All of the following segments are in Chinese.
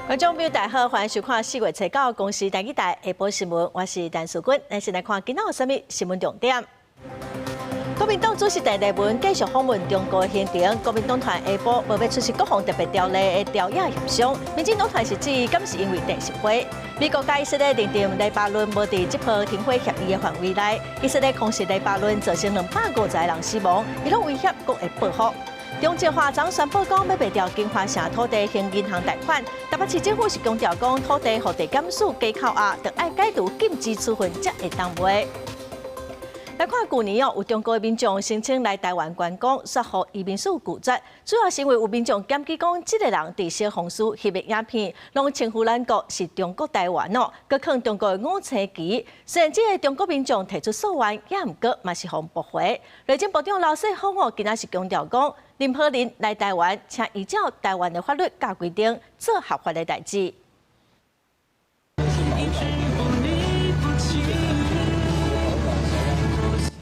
观众朋友大家好，欢迎收看4月7号公视台语台下晡新闻，我是陈淑君。咱先来看今仔有啥物新闻重点。国民党主席陈立文继续访问中国现场，国民党团下晡无要出席各项特别条例的调解协商。民进党团是质疑，敢是因为电视会？美国甲以色列认定黎巴嫩无伫这波停火协议的范围内，以色列控制黎巴嫩造成250个人死亡，伊拢威胁国会报复。中正华昨宣布讲要卖掉金华城土地行银行贷款，台北市政府是强调讲土地和地减数加扣押，就爱解除禁止处分才会当卖。来看去年有中国的民众申请来台湾观光，说服移民署拒绝，主要是因为有民众检举讲，这个人伫小红书翕的影片，拢称呼咱国是中国台湾哦，佮囥中国的五星旗。虽然这个中国民众提出诉愿，也毋过嘛是互驳回。内政部长刘世芳哦，今仔是强调讲，任何人来台湾，请依照台湾的法律甲规定做合法的代志。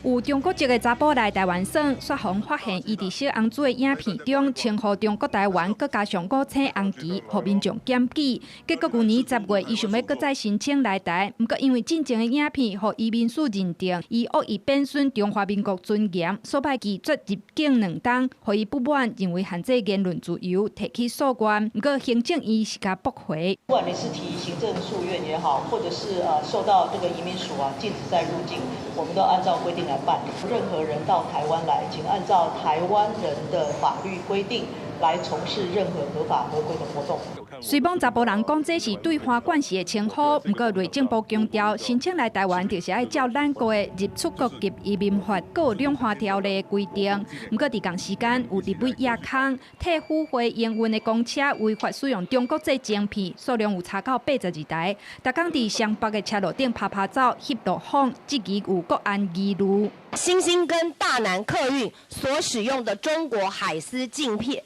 有中国籍的查甫来台湾耍，说访发现伊伫小红书的影片中称呼中国台湾，佮加上五星红旗，互民众检举。结果去年10月，伊想要再申请来台，毋过因为进前的影片，互移民署认定伊恶意贬损中华民国尊严，所派拒绝入境2冬，互伊不满，认为限制言论自由，提起诉愿。毋过行政院是甲驳回。不管你是提行政诉愿也好，或者是受到这个移民署禁止再入境，我们都按照规定来办。任何人到台湾来，请按照台湾人的法律规定来从事任何合法合规的活动。虽讲查甫人讲这是对花冠时的称呼，不过内政部强调，申请来台湾就是要照咱国的入出国及移民法，佮有两化条例的规定。不过伫同时间，有伫尾夜空替付费营运的公车违法使用中国製晶片，数量有查到82台，逐工伫湘北的车路顶拍走，翕落风，质疑有国安疑虑。新兴跟大南客运所使用的中国海思晶片，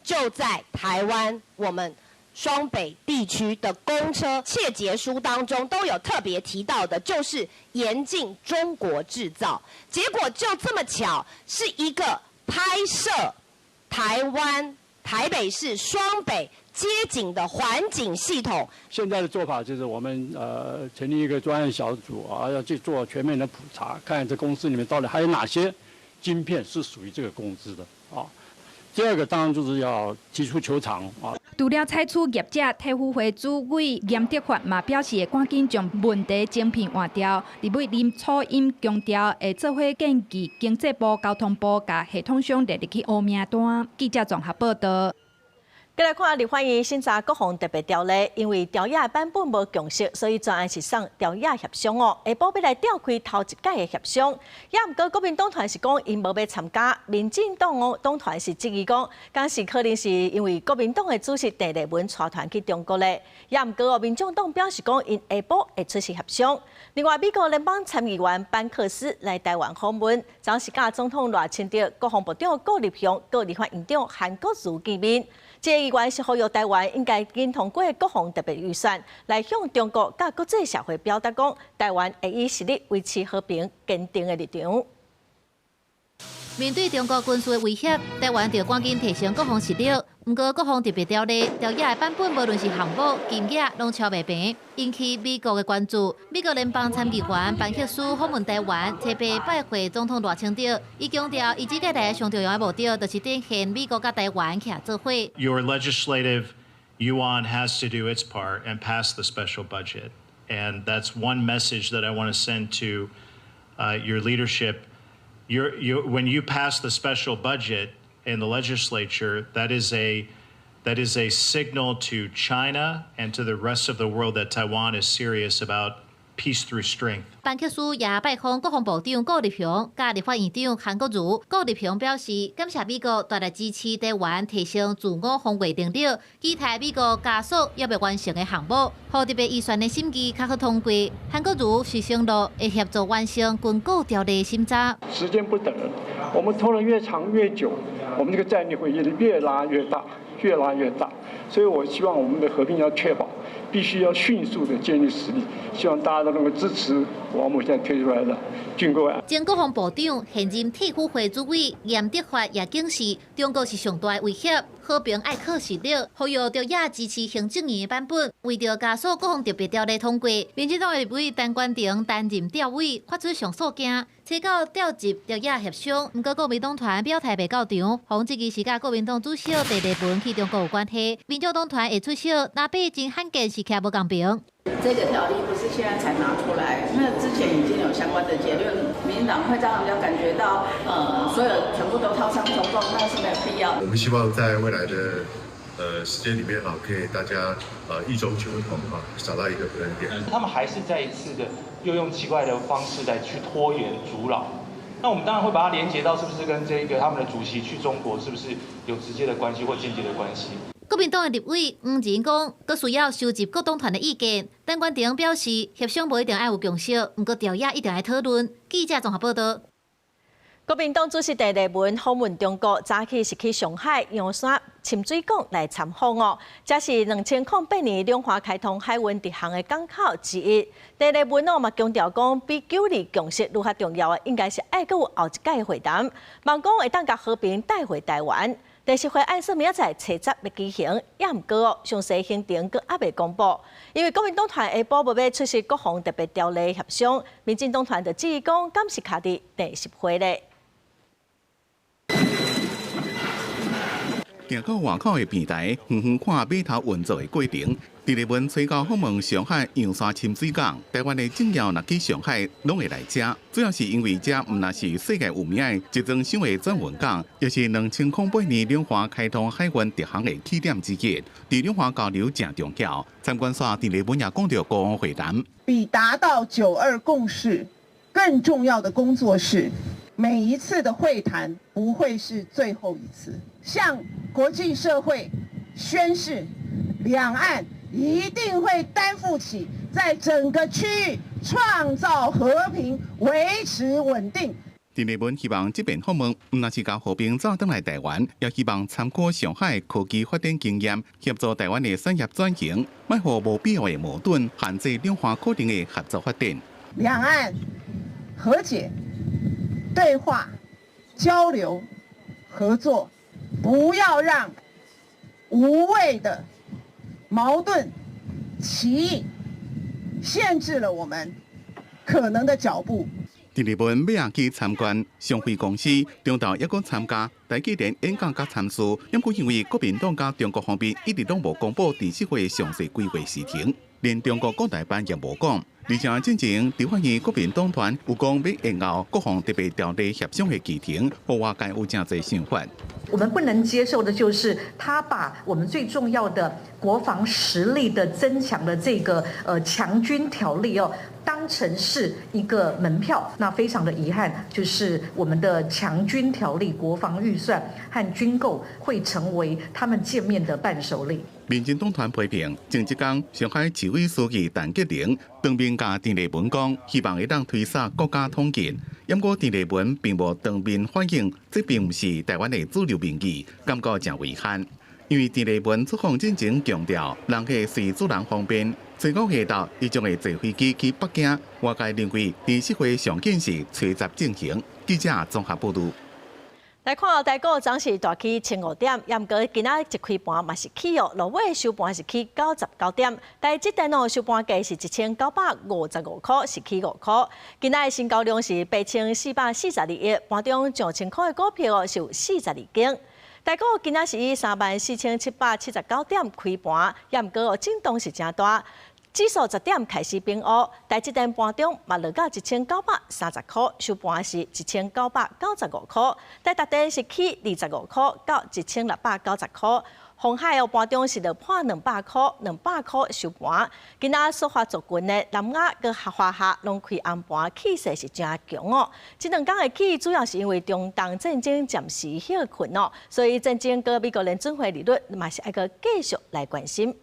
就在台湾我们双北地区的公车切结书当中都有特别提到的，就是严禁中国制造。结果就这么巧，是一个拍摄台湾台北市双北街景的环境系统。现在的做法就是我们成立一个专案小组啊，要去做全面的普查，看这公司里面到底还有哪些晶片是属于这个公司的啊。第二个当然就是要提出求偿啊。除了采取业者替付费主委严德发嘛表示，会赶紧将问题晶片换掉。立委林楚英强调，会做伙建议经济部、交通部甲系统商列入去黑名单。记者综合报道。再来看立法院审查各项特别条例，因为调解版本无共识，所以专案是送调解协商哦。下晡要来召开头一届的协商，也毋过国民党团是讲因无要参加，民进党党团是质疑讲，敢是可能是因为国民党的主席陈立文带团去中国咧，也毋过民众党表示讲因下晡会出席协商。另外，美国联邦参议员班克斯来台湾访问，昨是甲总统赖清德、国防部长顾立雄、各立法院长韩国瑜见面。这个议员是呼吁台湾应该经通过各项特别预算，来向中国甲国际社会表达讲，台湾会以实力维持和平坚定的立场。面对中国军事的威胁，台湾就赶紧提升各项实力。不过，各项特别条例调解的版本，无论是项目、金额，拢超袂平，引起美国的关注。美国联邦参议员班克斯访问台湾，特别拜会总统赖清德，伊强调，伊这届来上重要的目的，就是展现美国甲台湾徛做伙。Your legislative yuan has to do its part and pass the special budget, and that's one message that I want to send to your leadership. When you pass the special budget in the legislature, that is a signal to China and to the rest of the world that Taiwan is serious about peace through strength. 班克斯也拜访国防部长顾立雄、甲立法院长韩国瑜。顾立雄表示，感谢美国大力支持台湾提升自我防卫能力，期待美国加速要未完成的项目，互特别预算的审议较好通过。韩国瑜是承诺会协助完成军购条例审查。时间不等人，我们拖得越长越久，我们这个战力会越拉越大，越拉越大。所以我希望我们的和平要确保，必须要迅速的建立实力。希望大家都能够支持我们现在推出来的军购案。前国防部长、现任替付费主委严德发也警示，中国是上大的威胁，好评爱考实力，呼吁着也支持行政院的版本。为着加速各项特别条例通过，民进党立委陈冠廷担任调委，发出上诉件，催告调集调也协商。不过国民党团表态袂到场，红这个是甲国民党主席陈立文去中国有关系。民众党团会出席，那北京罕见是徛无公平。这个条例不是现在才拿出来，那之前已经有相关的结论，民进党会让人家感觉到，所有全部都掏枪冲撞，那是没有必要。我们希望在未来的时间里面可以大家异中求同找到一个平衡点。他们还是再一次的又用奇怪的方式来去拖延阻扰。那我们当然会把它连接到是不是跟这个他们的主席去中国是不是有直接的关系或间接的关系？国民党的立委黄仁讲，佫需要收集各党团的意见。陈冠廷表示，协商无一定爱有共识，不过调也一定爱讨论。记者综合报道。国民党主席陈立文访问中国，早起是去上海洋山深水港来参访哦。这是2008年两华开通海运直航的港口之一。陈立文嘛强调讲，比九二共识愈较重要的，应该是爱阁有后一届会谈，望讲会当甲和平带回台湾。第10回按说明仔载初10要举行，也毋过哦，详细行程阁还未公布。因为国民党团下晡无要出席各项特别条例协商，民进党团就质疑讲，敢是卡伫第10回咧。行到外口的平台，远远看码头运作的过程。陈立文催告访问上海洋山深水港，台湾的政要若去上海，拢会来遮。主要是因为遮毋但是世界有名的一桩小的转运港，也是2008年两华开通海运直航的起点之一。伫两华交流正重要。参观线陈立文也讲到国防会谈，比达到9·2共识更重要的工作是，每一次的会谈不会是最后一次，向国际社会宣示，两岸一定会担负起在整个区域创造和平、维持稳定。陈立文希望这边访问，唔但是甲和平早登来台湾，也希望参考上海科技发展经验，协助台湾的产业转型，卖互无必要的矛盾，限制两华可能的合作发展。两岸和解、对话、交流、合作，不要让无谓的矛盾、歧义限制了我们可能的脚步。陈立文要去参观上汇公司，中岛也阁参加台积电演讲甲参事，因故因为国民党甲中国方面一直都无公布第10回详细规划时程，连中国各台办也无讲。而且进前，地方县国民党团有讲要延后各项特别条例协商的期程，和外界有真侪想法。我们不能接受的就是他把我们最重要的国防实力的增强的这个强军条例当成是一个门票。那非常的遗憾，就是我们的强军条例、国防预算和军购会成为他们见面的伴手礼。民进党团批评，前一天上海市委书记陈洁玲当面甲陈立文讲，希望会当推撒国家统一。不过陈立文并无当面反映，这并不是台湾的主流民意，感觉真遗憾。因为陈立文出访进前强调，人客是主人方便。最高下昼，伊将会坐飞机去北京。外界认为第10回上紧是初10进行。记者综合报道。来看台股早是大起1.5点，也毋过今仔一开盘嘛是起哦，落尾收盘是起99点，但即阵收盘价是1955块，是起5块。今仔成交量是8442亿，盘中上千块的股票是有42件。台股今仔是以34779点开盘，也毋过震动是真大。指数10点开始变乌，但即阵盘中嘛落到1930块，收盘是1995块，但达底是起25块到1690块。鸿海盘中是落破200块收盘。今仔说法族群的南亚跟华夏拢开红盘，气势是真强哦。这两天的起主要是因为中东战争暂时休困哦，所以战争跟美国联准会利率嘛是爱个继续来关心。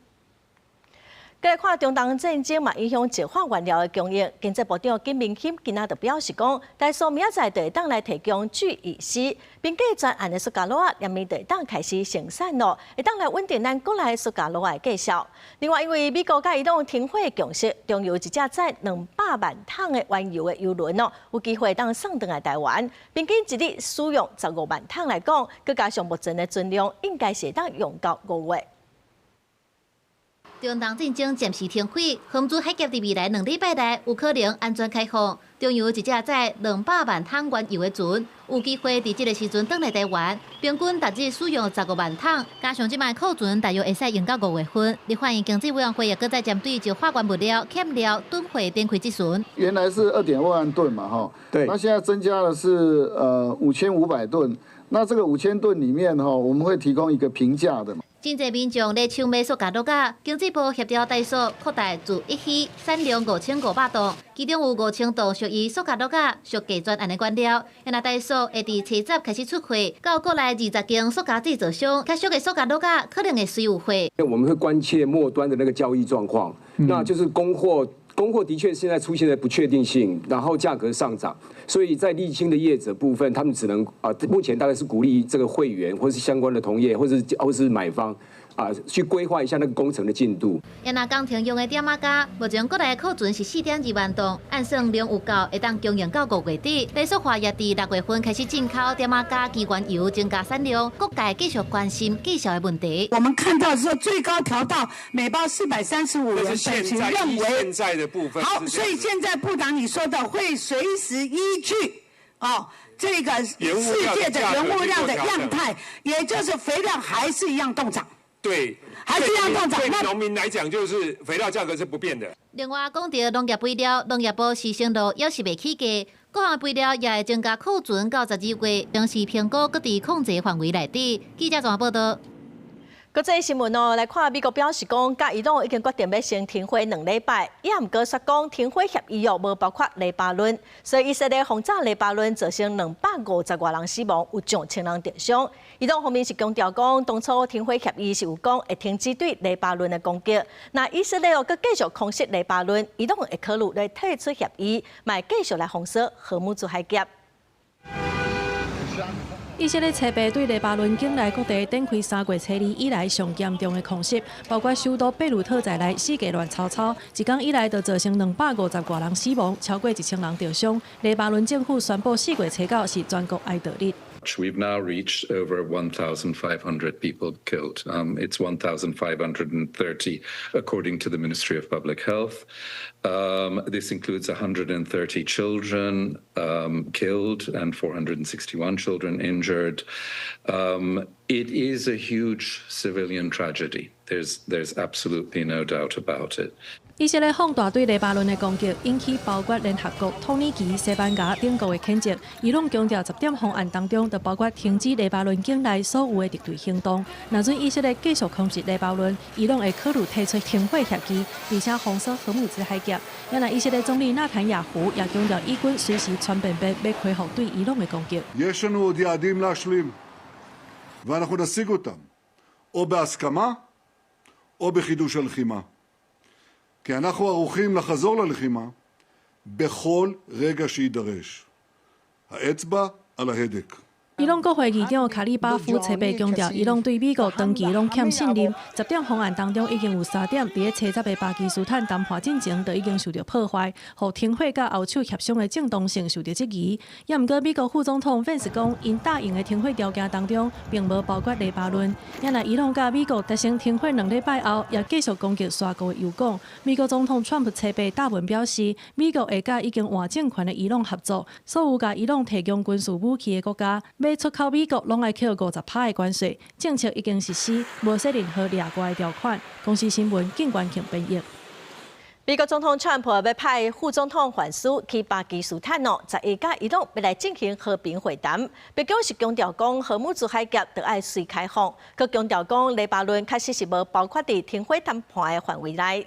再来看中东战争嘛，影响石化原料的供应。经济部长金明钦今仔就表示讲，台塑明仔载就会当来提供聚乙烯，并且专案的塑胶螺也面就会当开始生产咯，会当来稳定咱国内塑胶螺的计销。另外，因为美国甲伊朗停火共识，中油一只载200万桶的原油的油轮哦，有机会当送回来台湾，平均一日使用15万桶来讲，佮加上目前的存量，应该是当用到5月。中东战争暂时停火，航珠海峡伫未来2礼拜内有可能安全开放。中油一只载200万桶原油的船，有机会伫这个时阵返来台湾，平均每日使用15万桶，加上即卖库存大约会使用到5月份。立法院经济委员会也搁再针对石化原物料欠料吨汇展开质询。原来是2.2万吨嘛，哈，对，那现在增加的是5500吨。那这个5000吨里面哈，我们会提供一个平价的嘛。真侪民众咧抢买塑胶螺仔，经济部协调台塑扩大自1期产量5500吨，其中有5000吨属于塑胶螺仔属价专案的原料。因那台塑会伫7月开始出货，到国内20间塑胶制造商，较俗的塑胶螺仔可能会随有货。我们会关切末端的那个交易状况，那就是供货的确现在出现了不确定性，然后价格上涨，所以在沥青的业者部分，他们只能目前大概是鼓励这个会员或是相关的同业或是买方去规划一下那个工程的进度。因那工程用的点仔加，目前国内的库存是4.2万吨，按算量有够，会当供应到5月底。台塑化也伫6月份开始进口点仔加基原油，增加产量。各界继续关心计销的问题。我们看到说最高调到每包435元，本席认为现在的部分好，所以现在部长你说的会随时依据这个世界的原物料的样态，也就是肥料还是一样动涨。对，还是一样动涨。对农民来讲，就是肥料价格是不变的。另外，讲到农业肥料，农业部时程度也是未起价，各项肥料也会增加库存到12月，当时评估搁伫控制范围内底。记者综合报道。国际新闻哦，来看美国表示讲，甲伊朗已经决定要先停火2礼拜，也毋过说讲停火协议无包括黎巴嫩，所以以色列轰炸黎巴嫩造成250多人死亡，有上千人重伤。伊朗方面是强调讲，当初停火协议是有讲会停止对黎巴嫩的攻击。那以色列搁继续攻击黎巴嫩，伊朗会考虑来退出协议，嘛继续来封锁荷姆兹海峡。以色列车兵对黎巴嫩境内各地展开3月初2以来上严重的空袭，包括首都贝鲁特在内四界乱草草，一天以来就造成250多人死亡，超过1000人受伤。黎巴嫩政府宣布4月初9是全国哀悼日。We've now reached over 1,500 people killed. It's 1,530 according to the Ministry of Public Health. This includes 130 children killed and 461 children injured. It is a huge civilian tragedy. There's absolutely no doubt about it. 以色列放大对黎巴嫩的攻击，引起包括联合国、土耳其、西班牙等国的谴责。伊朗强调10点方案当中，就包括停止黎巴嫩境内所有的敌对行动。若准以色列继续控制黎巴嫩，伊朗会考虑退出停火协议，而且封锁荷姆兹海峡。原来以色列总理纳坦雅胡也强调，以军随时全面要恢复对伊朗的攻击。יש לנו עוד יעדים להשלים, ואנחנו נשיג אותם, או בהסכמה, או בחידוש הלחימה. כי אנחנו ערוכים לחזור ללחימה בכל רגע שיידרש. האצבע על ההדק. 伊朗国会议长卡里巴夫切被强调，伊朗对美国长期拢欠信任。10点方案当中已经有3点，伫7月的巴基斯坦谈判进程就已经受到破坏，互停火甲后手协商的正当性受到质疑。也毋过，美国副总统范斯讲，因答应的停火条件当中，并无包括黎巴嫩。原来伊朗甲美国达成停火2礼拜后，也继续攻击沙国的油港。美国总统川普切被答文表示，美国会甲已经换政权的伊朗合作，所有甲伊朗提供军事武器的国家。要出口美国，拢爱扣50%的关税，政策已经实施，无设任何掠过的条款。公司新闻景冠庆编译。美国总统川普要派副总统范斯去巴基斯坦11甲伊朗要来进行和平会谈。白宫是强调讲，荷姆兹海峡得爱随开放，佮强调讲，黎巴嫩确实是无包括伫停火谈判的范围内。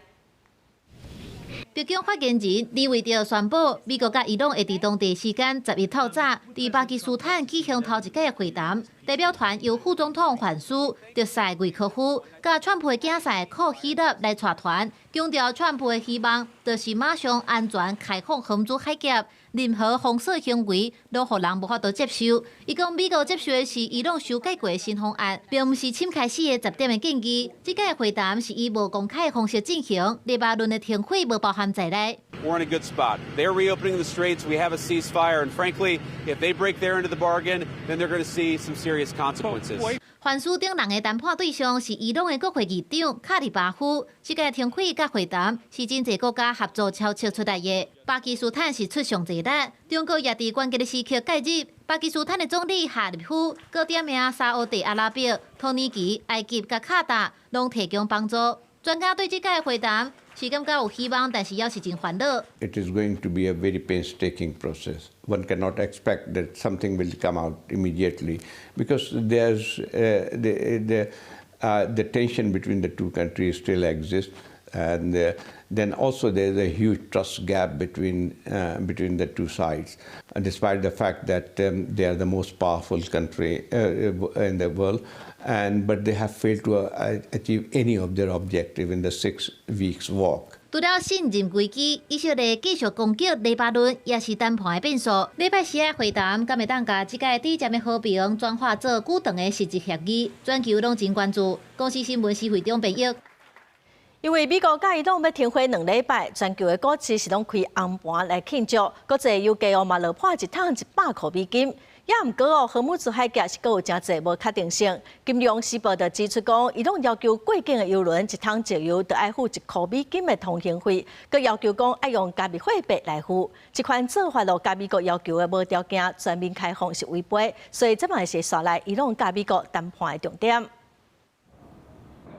白宫发言人李维德宣布，美国甲伊朗会伫当地时间10日透早，伫巴基斯坦举行头一届会谈。代表团由副总统范苏、特使魏科夫、甲川普的竞赛寇希勒来带团，强调川普的希望就是马上安全开放荷马海峡，任何封锁行为都互人无法度接受。伊讲美国接受的是伊朗修改过的新方案，并毋是深开始的10点的建议。这届会谈是以无公开的方式进行，黎巴嫩的停火无包含在内。We're in a good spot. They're reopening the straits. We have a ceasefire, and frankly, if they break their end of the bargain, then they're going to see some serious consequences. 范苏等人的谈判对象是伊朗的国会议长卡里巴夫。这届停火甲会谈是真侪国家合作敲切出来的。巴基斯坦是出上侪力，中国也伫关键的时刻介入。巴基斯坦的总理哈里夫，佮点名沙烏地阿拉伯、土耳其、埃及甲卡达，拢提供帮助。专家对这届会談是感覺有希望，但是也是真煩惱。It is going to be a very painstaking process. One cannot expect that something will come out immediately because there's the tension between the two countries still exists, and then also there's a huge trust gap between the two sides. And despite the fact that they are the most powerful country in the world. But they have failed to achieve any of their objective in the 6 weeks walk. 除了信任危机，以色列继续攻击黎巴嫩，也是谈判的变数。礼拜四的会谈，敢会当甲这届短暂的和平转化做久长的实质协议？全球拢真关注。公司新闻是会中评议。因为美国甲伊朗要停火2礼拜，全球的股市是拢开红盘来庆祝，国际油价嘛落破一桶100块美金。也毋过哦，荷姆斯海峡是阁有真侪无确定性。金融时报就指出讲，伊拢要求过境的邮轮一桶石油就要付1块美金的通行费，佮要求讲要用加密货币来付。这款做法咯，甲美国要求的无条件全面开放是违背，所以这嘛是刷来伊朗甲美国谈判的重点。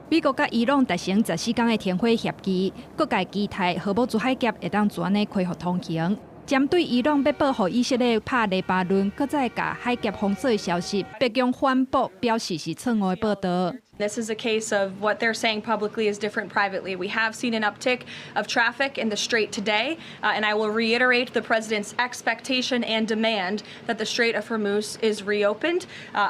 美国甲伊朗达成14天的停火协议，各界期待荷姆斯海峡会当全呢恢复通行。针对伊朗要保护以色列拍黎巴嫩，搁再甲海峡封锁的消息，白宫反驳表示是错误的报道。This is a case of what they're saying publicly is different privately. We have seen an uptick of traffic in the Strait today, and I will reiterate the president's expectation and demand that the Strait of Hormuz is reopened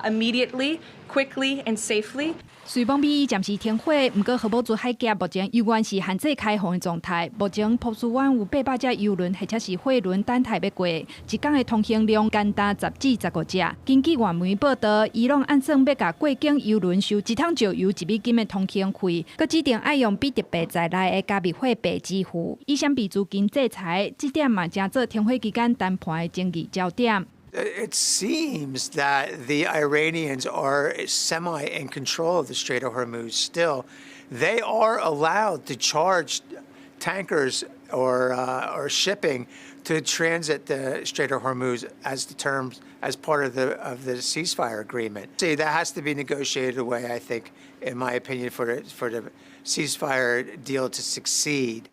immediately, quickly, and safely. 虽讲美伊暂时停火，不过荷姆斯海峡目前依然是限制开放的状态。目前波斯湾有800只邮轮或者是货轮等待要过，一天的通行量简单10至15只。根据外媒报道，伊朗按算要甲过境邮轮收1桶石油1美金的通行费，佮指定爱用比特币在内的加密货币支付，以闪避资金制裁。这点嘛，正做停火期间谈判的争议焦点。It seems that the Iranians are semi in control of the Strait of Hormuz still. They are allowed to charge tankers or shipping to transit the Strait of Hormuz as part of the ceasefire agreement. See, that has to be negotiated away, I think, in my opinion, for the ceasefire deal to succeed.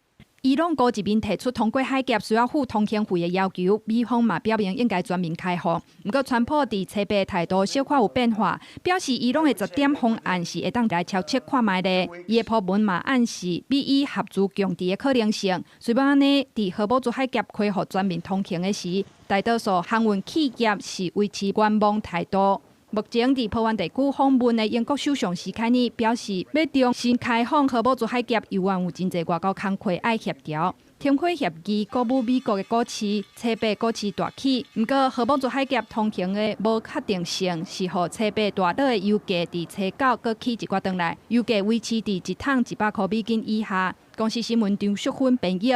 伊朗高一面提出通过海峡需要付通行费的要求，美方嘛表明应该全面开放。不过，川普伫采购态度小可有变化，表示伊朗的10点方案是会当来超切看卖的。伊的部门嘛暗示美伊合作降低的可能性。虽然安尼，伫荷姆斯海峡恢复全面通行的时，大多数航运企业是维持观望态度。目前伫波湾地区访问的英国首相史凯尼表示，要重新开放荷姆斯海峡，依然有真侪外交工作爱协调。停火协议鼓舞美国的股市，车币股市大起。不过，荷姆斯海峡通行的无确定性，是互车币大落的油价伫初9搁起一寡转来，油价维持伫1桶100块美金以下。公司新闻张淑芬编译。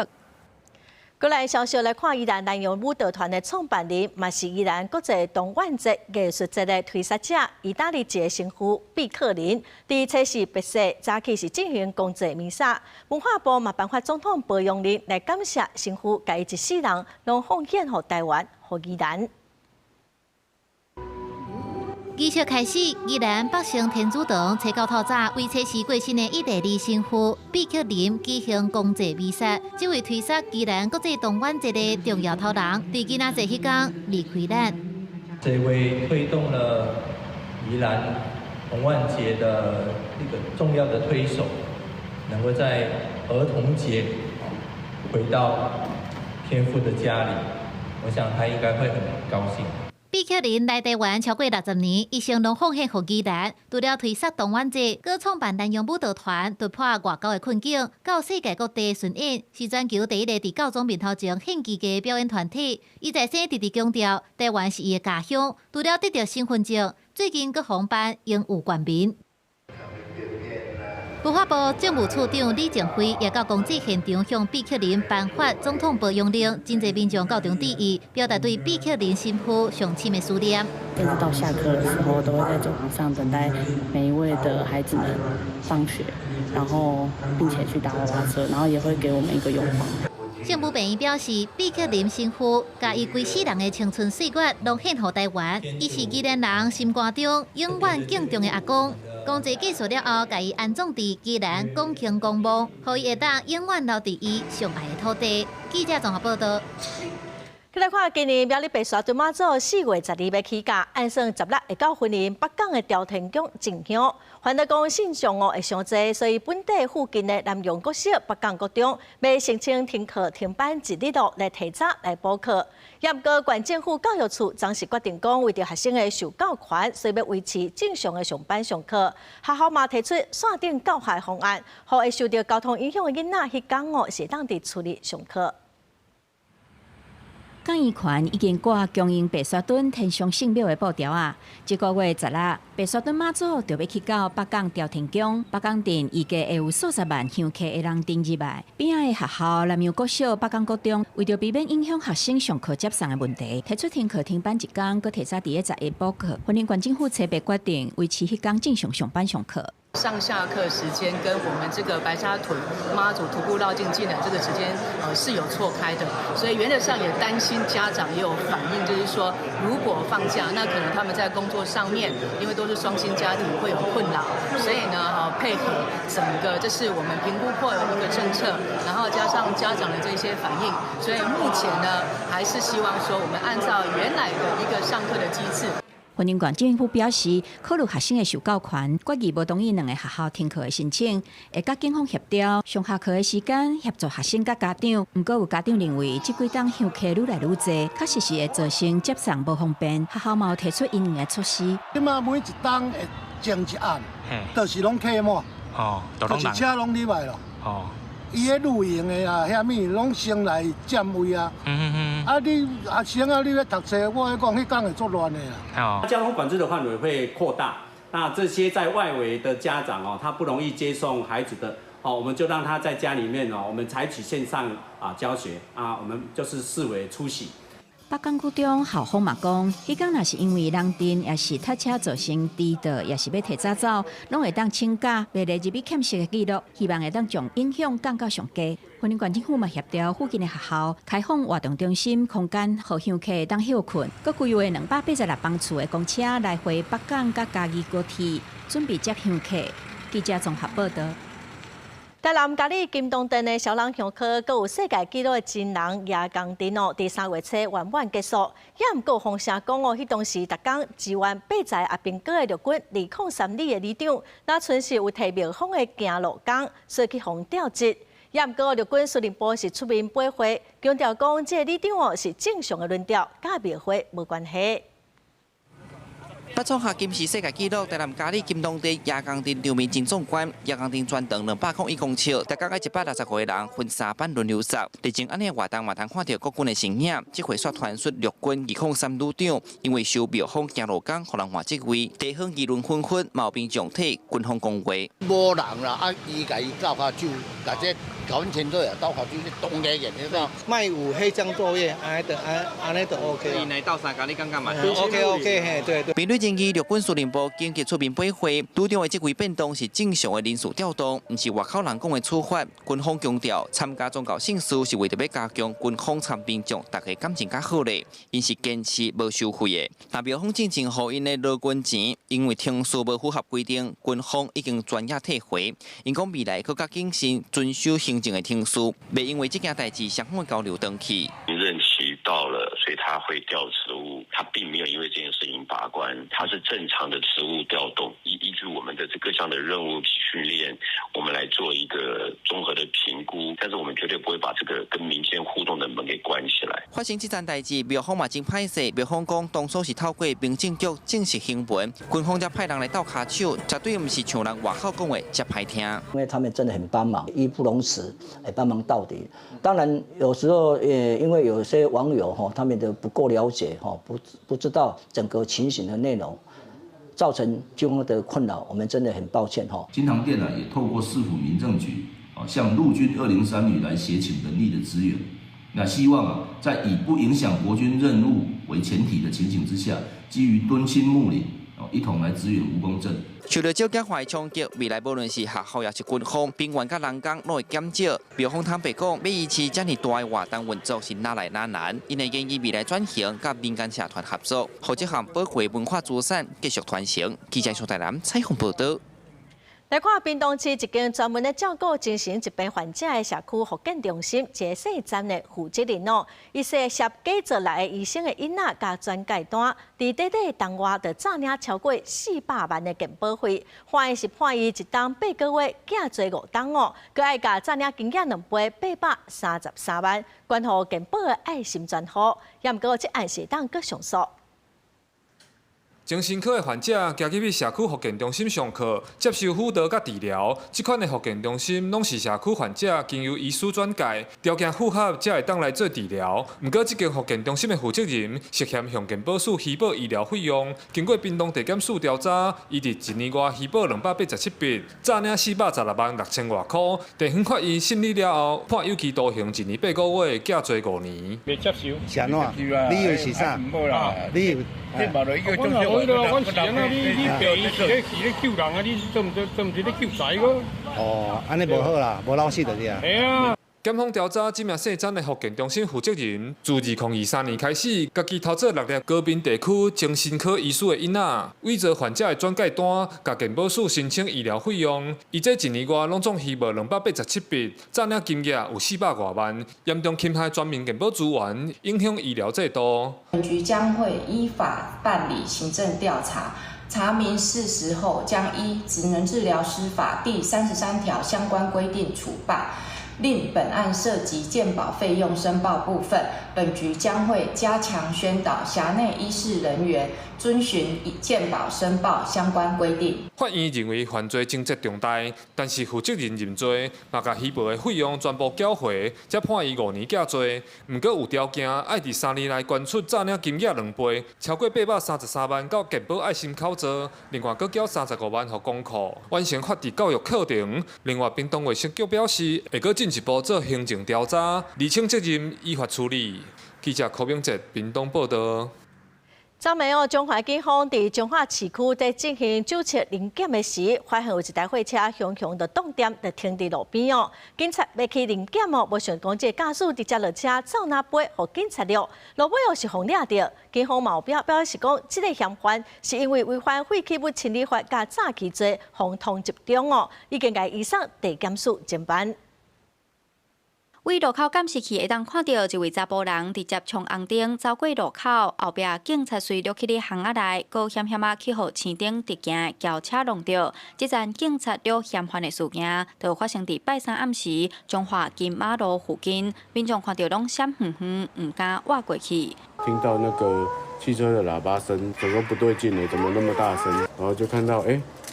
过来消息来看，宜兰南洋舞蹈团的创办人，嘛是宜兰国际动漫节艺术节的推杀者，意大利籍神父毕克林。第一次是白色，早起是进行公祭弥撒。文化部嘛颁发总统褒扬令来感谢神父，家一世人拢奉献予台湾，予宜兰。仪式开始，宜兰北城天主堂初9透早为测试过身的意大利神父毕克林举行公祭弥撒。这位推杀宜兰国际动漫节的重要头人，伫囡仔节迄天离开咱。这位推动了宜兰动漫节的一个重要的推手，能够在儿童节回到天父的家里，我想他应该会很高兴。毕克林来台湾超过60年，一生拢奉献给宜兰。除了推萨动员节，各创办南洋舞蹈团，突破外交的困境，到世界各地巡演，是全球第一个伫教宗面头前献技嘅表演团体。伊在生直直强调，台湾是伊嘅家乡。除了得到身份证，最近各航班应有冠名。文化部政务处长李正辉也到公祭现场向毕克林颁发总统保养令，真侪民众高中致意，表达对毕克林新妇上深的思念。一直到下课的时候，都会在走廊上等待每一位的孩子们放学，然后并且去搭娃娃车，然后也会给我们一个拥抱。政府病院表示，毕克林新妇甲伊规世人的青春岁月拢献予台湾，伊是宜兰人心肝中永远敬重的阿公。公祭结束了后，甲伊安葬伫宜兰公庆公墓，予伊会当永远留伫伊上爱的土地。记者综合报道。再来看今年苗栗白沙屯妈祖4月12日起假，按算16会到婚姻北港的朝天宫进香。反正讲信众会上济，所以本地附近的南洋国小、北港国中要申请停课停班1日落来提早来补课。也不过，县政府教育处暂时决定讲，为着学生的受教权，所以要维持正常的上班上课。学校嘛提出线顶教学方案，让会受到交通影响的囡仔迄天是当地处理上课。港议权已经挂供应白沙屯天上圣庙的布条啊！这个月16日，白沙屯妈祖就要去到北港朝天宫，北港镇预计会有数十万香客会人进入来。边仔的学校南洋国小、北港国中，为着避免影响学生上课接送的问题，提出停课停班1天，搁提早伫10日补课。云林县政府特别决定维持迄天正常上班上课。上下课时间跟我们这个白沙屯妈祖徒步绕境进来这个时间是有错开的，所以原则上也担心家长也有反映，就是说如果放假，那可能他们在工作上面，因为都是双薪家庭会有困扰，所以呢配合整个这是我们评估过的一个政策，然后加上家长的这些反应，所以目前呢还是希望说我们按照原来的一个上课的机制。云林县政府表示，考虑学生的受教权，决议无同意2个学校停课的申请，会甲警方协调上下课的时间，协助学生甲家长。不过有家长认为，这几天香客愈来愈多，确实是会造成接送无方便。学校嘛有提出因应的措施。今嘛每一档会整一案，就是拢客满，就是车拢入来了。伊迄露营的啊，遐物拢先来占位啊。啊，你学生啊，你咧读册，我讲迄天会作乱的啦。交通管制的范围会扩大，那这些在外围的家长他不容易接送孩子的，我们就让他在家里面我们采取线上教学我们就是视为出席。北港区中校方嘛讲，迄天若是因为人阵，也是塞车造成迟到，也是要提早走，拢会当请假，袂列入去欠息的记录，希望会当将影响降到上低。云林县政府嘛协调附近的学校开放活动中心空间，让香客当休困，佮规划286班次的公车来回北港甲嘉义高铁，准备接香客。记者综合报道。台南嘉义金东镇的小人香科，佮有世界纪录的真人夜光灯第3月初圆满结束。也毋过风声讲迄当时逐工支援8在阿兵哥的陆军203旅的旅长，那纯是有摕庙方的行路工，所以去互调职。也毋过陆军司令部是出面驳回，强调讲这旅长是正常的论调，甲庙会无关系。他创下金氏世界纪录，台南嘉义金东镇夜光灯场面真壮观，夜光灯全长201公尺，大概160个人分3班轮流扫。历经安尼活动嘛，通看到国军的身影。这回刷传出陆军203旅长，因为收庙方行路工，互人换职位，地方议论纷纷，毛病上体，军方讲话。无人啦，伊甲伊倒下手，甲这搞阮前队啊倒下手，你动个人，你知道？卖有黑箱作业，安尼就 OK。伊来倒三甲，你感觉嘛 ？OK， 嘿，对对。面对争议，陆军司令部紧急出面驳回，旅长的职位变动是正常的人事调动，不是外口人讲的处罚。军方强调，参加宗教盛事是为着要加强军方参兵将大家感情较好嘞，因是坚持无收费的。那庙方进前互因的劳军钱，因为听说无符合规定，军方已经专业退回。因讲未来更加谨慎遵守行政的听书，袂因为这件代志双方交流登去。任期到了，所以他会调职务，他并没有因为这件事情拔关，他是正常的职务调动，依据我们的各项的任务训练，我们来做一个综合的评估。但是我们绝对不会把这个跟民间互动的门给关起来。发生这件代志，庙方嘛真歹势，庙方讲当初是透过民政局正式行文，军方才派人来斗卡手，绝对不是像人外口讲的这歹听。因为他们真的很帮忙，义不容辞，帮忙到底。当然有时候因为有些网友他们的不够了解不知道整个情形的内容。 造成军方的困扰，我们真的很抱歉哈。金堂店也透过市府民政局向陆军203旅来协请人力的支援，那希望在以不影响国军任务为前提的情形之下，基于敦亲睦邻一同来支援蜈蚣镇。 受到少甲化的冲击，未来无论是学校也是军方，兵员甲人工拢会减少。庙方坦白讲，要维持这么大的活动运作是哪来哪难，因为建议未来转型甲民间社团合作，或者含保护文化资产继续传承。记者宋台南采访报道。 来看屏东市一间专门咧照顾精神疾病患者的社区复健中心，一个细站的负责人哦，伊说接假做来的医生的囡仔甲转介单，伫短短当外就诈领超过400万的健保费，法院是判伊一当8个月，假做5当哦，佮爱甲诈领金额2倍833万，关乎健保的爱心专户，也毋过这案是当搁上诉。 精神科的患者加入去社区复健中心上课，接受辅导甲治疗。这款的复健中心拢是社区患者经由医师转介，条件符合才会当来做治疗。不过，这间复健中心的负责人涉嫌向健保署虚报医疗费用。经过屏东地检署调查，伊伫1年外虚报287笔，诈领416万6千外块。地方法院审理了后，判有期徒刑1年8个月，假做5年。未接受？是安怎？你以为是啥？你以为？ 阮是安怎？你病医是咧救人啊！你做唔是咧救财个？哦，安尼无好啦，无老实就是啊。系啊。 检方调查这名细站的复健中心负责人，自2023年开始，家己偷做6粒高滨地区精神科医师的囡仔，伪造患者的转介单，甲健保署申请医疗费用。伊这1年外拢总虚报287笔，诈领金额有400多万，严重侵害全民健保资源，影响医疗制度。本局将会依法办理行政调查。 查明事实后，将依《职能治疗师法》第33条相关规定处办。另本案涉及健保费用申报部分，本局将会加强宣导辖内医事人员遵循健保申报相关规定。法院认为犯罪情节重大，但是负责人认罪，嘛甲虚报的费用全部缴回，才判伊5年假罪。不过有条件，爱伫3年内捐出诈领金额2倍，超过833万到健保爱心口座，另外佮缴35万予公库，完成法治教育课程。另外，屏东卫生局表示，会佮进一步做行政调查，厘清责任，依法处理。记者柯明哲，屏东报道。 昨暝哦，中华警方伫中华市区在进行注册临检的时，发现有一台货车熊熊的冻点，就停伫路边哦。警察要去临检哦，无想讲这驾驶直接落车走那飞，互警察了。路尾又是互抓着，警方嘛有表示讲，这个嫌犯是因为违反废弃物清理法甲诈欺罪，通通集中哦，已经甲移送地检署侦办。 为路口监视器会当看到一位查甫人直接从红灯走过路口，后壁警察随落去的巷仔内，佫险险啊去互青灯直行轿车弄着。这站警察了嫌犯的事件，就发生伫拜三暗时，中华金马路附近，民众看到拢闪远远，唔敢挖过去。听到那个汽车的喇叭声，怎么不对劲呢？怎么那么大声？然后就看到，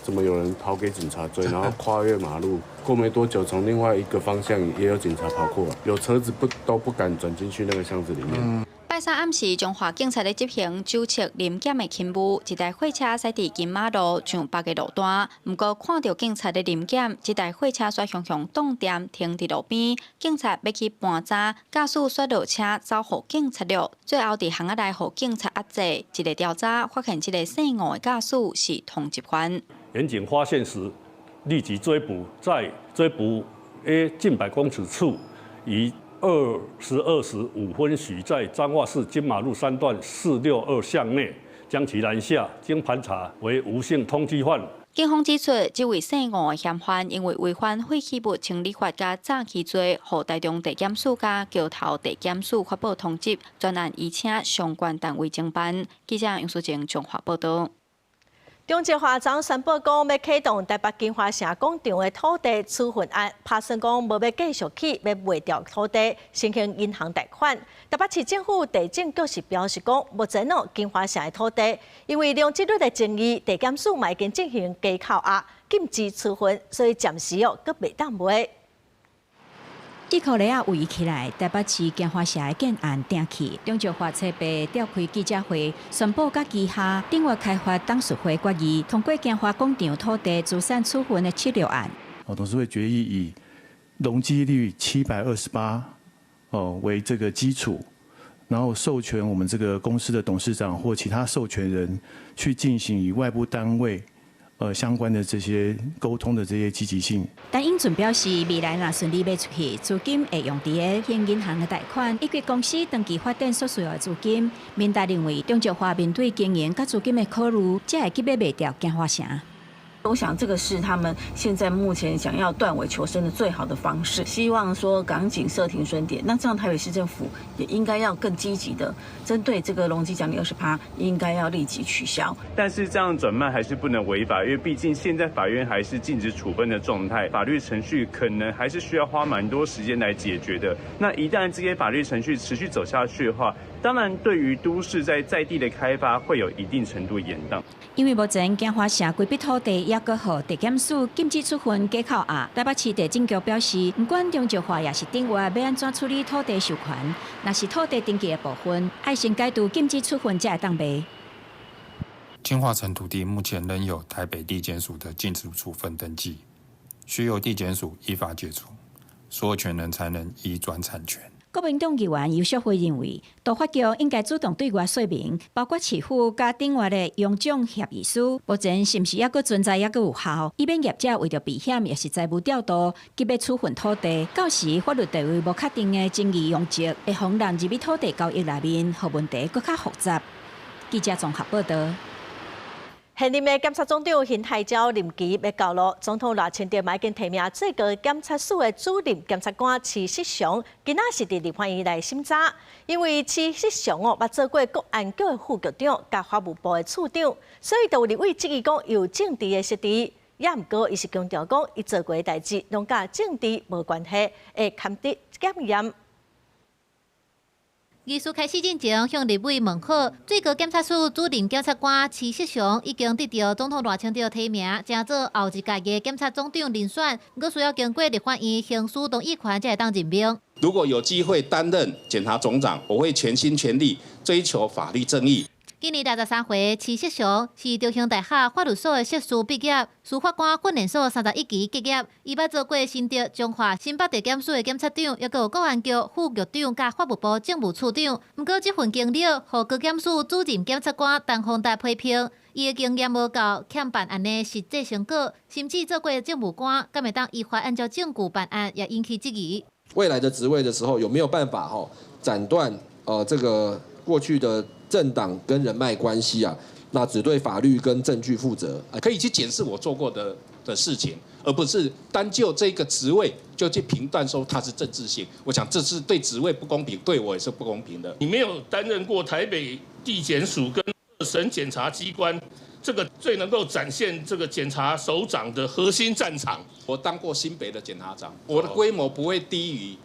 怎么有人跑给警察追，然后跨越马路。过没多久，从另外一个方向也有警察跑过来，有车子都不敢转进去那个巷子里面。拜三暗时，中华警察咧执行注册临检的勤务，一台货车驶伫金马路上北个路段，不过看到警察咧临检，这台货车煞熊熊冻点停伫路边，警察要去搬闸，驾驶摔落车走互警察了，最后伫巷仔内互警察压制。一个调查发现，这个姓吴的驾驶是同一犯。民警发现时，立即追捕，在追捕近100公尺处，于22时5分许，在彰化市金马路3段462巷内将其拦下，经盘查为无性通缉犯。警方指出，这位姓吴的嫌犯因为违反废弃物清理法甲诈欺罪，获台中地检署甲桥头地检署发布通缉，专案移请相关单位侦办。记者杨淑静综合报道。中捷华昨宣布讲要启动台北金华城广场的土地处分案，拍算讲无要继续起，要卖掉土地，申请银行贷款。台北市政府地政局是表示讲，目前金华城的土地因为量积率的争议，地检署已经进行加扣押，禁止处分，所以暂时阁袂当卖。一口雷围起来，台北市金华社的建案定起，中捷华设备召开记者会，宣布甲旗下顶月开发董事会决议通过金华广场土地资产处分的76案。董事会决议以容积率728为这个基础，然后授权我们这个公司的董事长或其他授权人去进行与外部单位相关的这些沟通的这些积极性。但英准表示，未来若顺利卖出去，资金会用伫个现银行的贷款，以及公司登记发展所需要的资金。民代认为，中捷华面对经营甲资金的考虑，才会急要卖掉金华城。我想这个是他们现在目前想要断尾求生的最好的方式。希望说赶紧设停损点，那这样台北市政府也应该要更积极的针对这个容积奖励20%，应该要立即取消。但是这样转卖还是不能违法，因为毕竟现在法院还是禁止处分的状态，法律程序可能还是需要花蛮多时间来解决的。那一旦这些法律程序持续走下去的话，当然对于都市在地的开发会有一定程度延宕。因为目前金华城规笔土地也搁予地检署禁止处分加扣押，台北市地政局表示，不管中捷华也是顶月要安怎处理土地授权，若是土地登记的部分，爱先解除禁止处分才会当卖。金华城土地目前仍有台北地检署的禁止处分登记，需由地检署依法解除，所有权人才能移转产权。国民党议员游锡辉认为，都发局应该主动对外说明，包括市府甲顶月的用奖协议书，目前是毋是还阁存在，还阁有效，以免业者为着避险，也是财务调度，急要处分土地，到时法律地位无确定的争议用值，会妨人入去土地交易内面，互问题更较复杂。记者综合报道。现任的检察总长邢泰昭任期要到了，总统赖清德已经提名最高检察署的主任检察官池世祥，今仔是伫立法院来审查。因为池世祥捌做过国安局的副局长，甲法务部的处长，所以就有立委质疑讲有政治的实质。也毋过，伊是强调讲，伊做过的代志，拢甲政治无关系，会堪得检验。议事开始之前，向立委问好，最高检察署主任检察官池世祥已经得到总统赖清德提名，正做后一届的检察总长遴选，不过需要经过立法院行使同意权才会当任命。如果有机会担任检察总长，我会全心全力追求法律正义。今年63岁，池世祥是中兴大学法律所的硕士毕业，司法官训练所31级结业。伊捌做过新竹、彰化、新北地检署的检察长，也有国安局副局长甲法务部政务处长。不过，这份经历，互高检署主任检察官陈宏达批评，伊的经验无够，欠办案的实际成果，甚至做过政务官，敢会当依法按照证据办案，也引起质疑。未来的职位的时候，有没有办法斩断这个过去的政党跟人脉关系啊？那只对法律跟证据负责，可以去检视我做过的事情，而不是单就这个职位就去评断说它是政治性。我想这是对职位不公平，对我也是不公平的。你没有担任过台北地检署跟省检察机关，这个最能够展现这个检察首长的核心战场。我当过新北的检察长，我的规模不会低于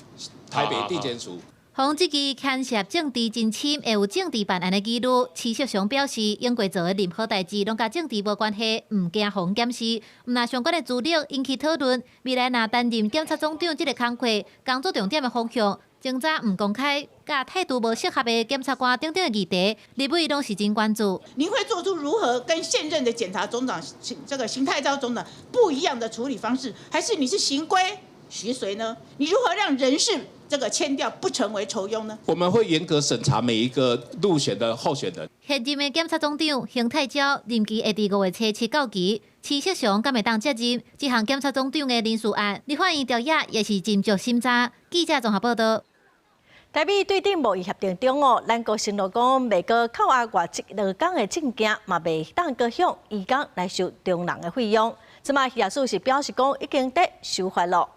台北地检署。防这支牵涉政治真深，会有政治办案的记录。池世祥表示，英过做的任何代志，拢甲政治无关系，唔惊防检视。若相关的资料引起讨论，未来若担任检察总长这个工作，工作重点的方向，侦查唔公开，甲态度无适合的检察官等等的议题，立委拢是真关注。您会做出如何跟现任的检察总长这个邢泰昭总长不一样的处理方式？还是你是行规徐随呢？你如何让人事这个签掉不成为仇庸呢？我们会严格审查每一个入选的候选人。现任的检察总长邢泰昭任期会伫5月初7到期，池世祥敢会当接任这项检察总长的人事案？立法院调查也是斟酌审查。记者综合报道。台美对顶贸易协定中咱国承诺讲，每个扣押外2天的证件，嘛袂当各向移工来收中人的费用。即卖业主是表示讲，已经在收发了。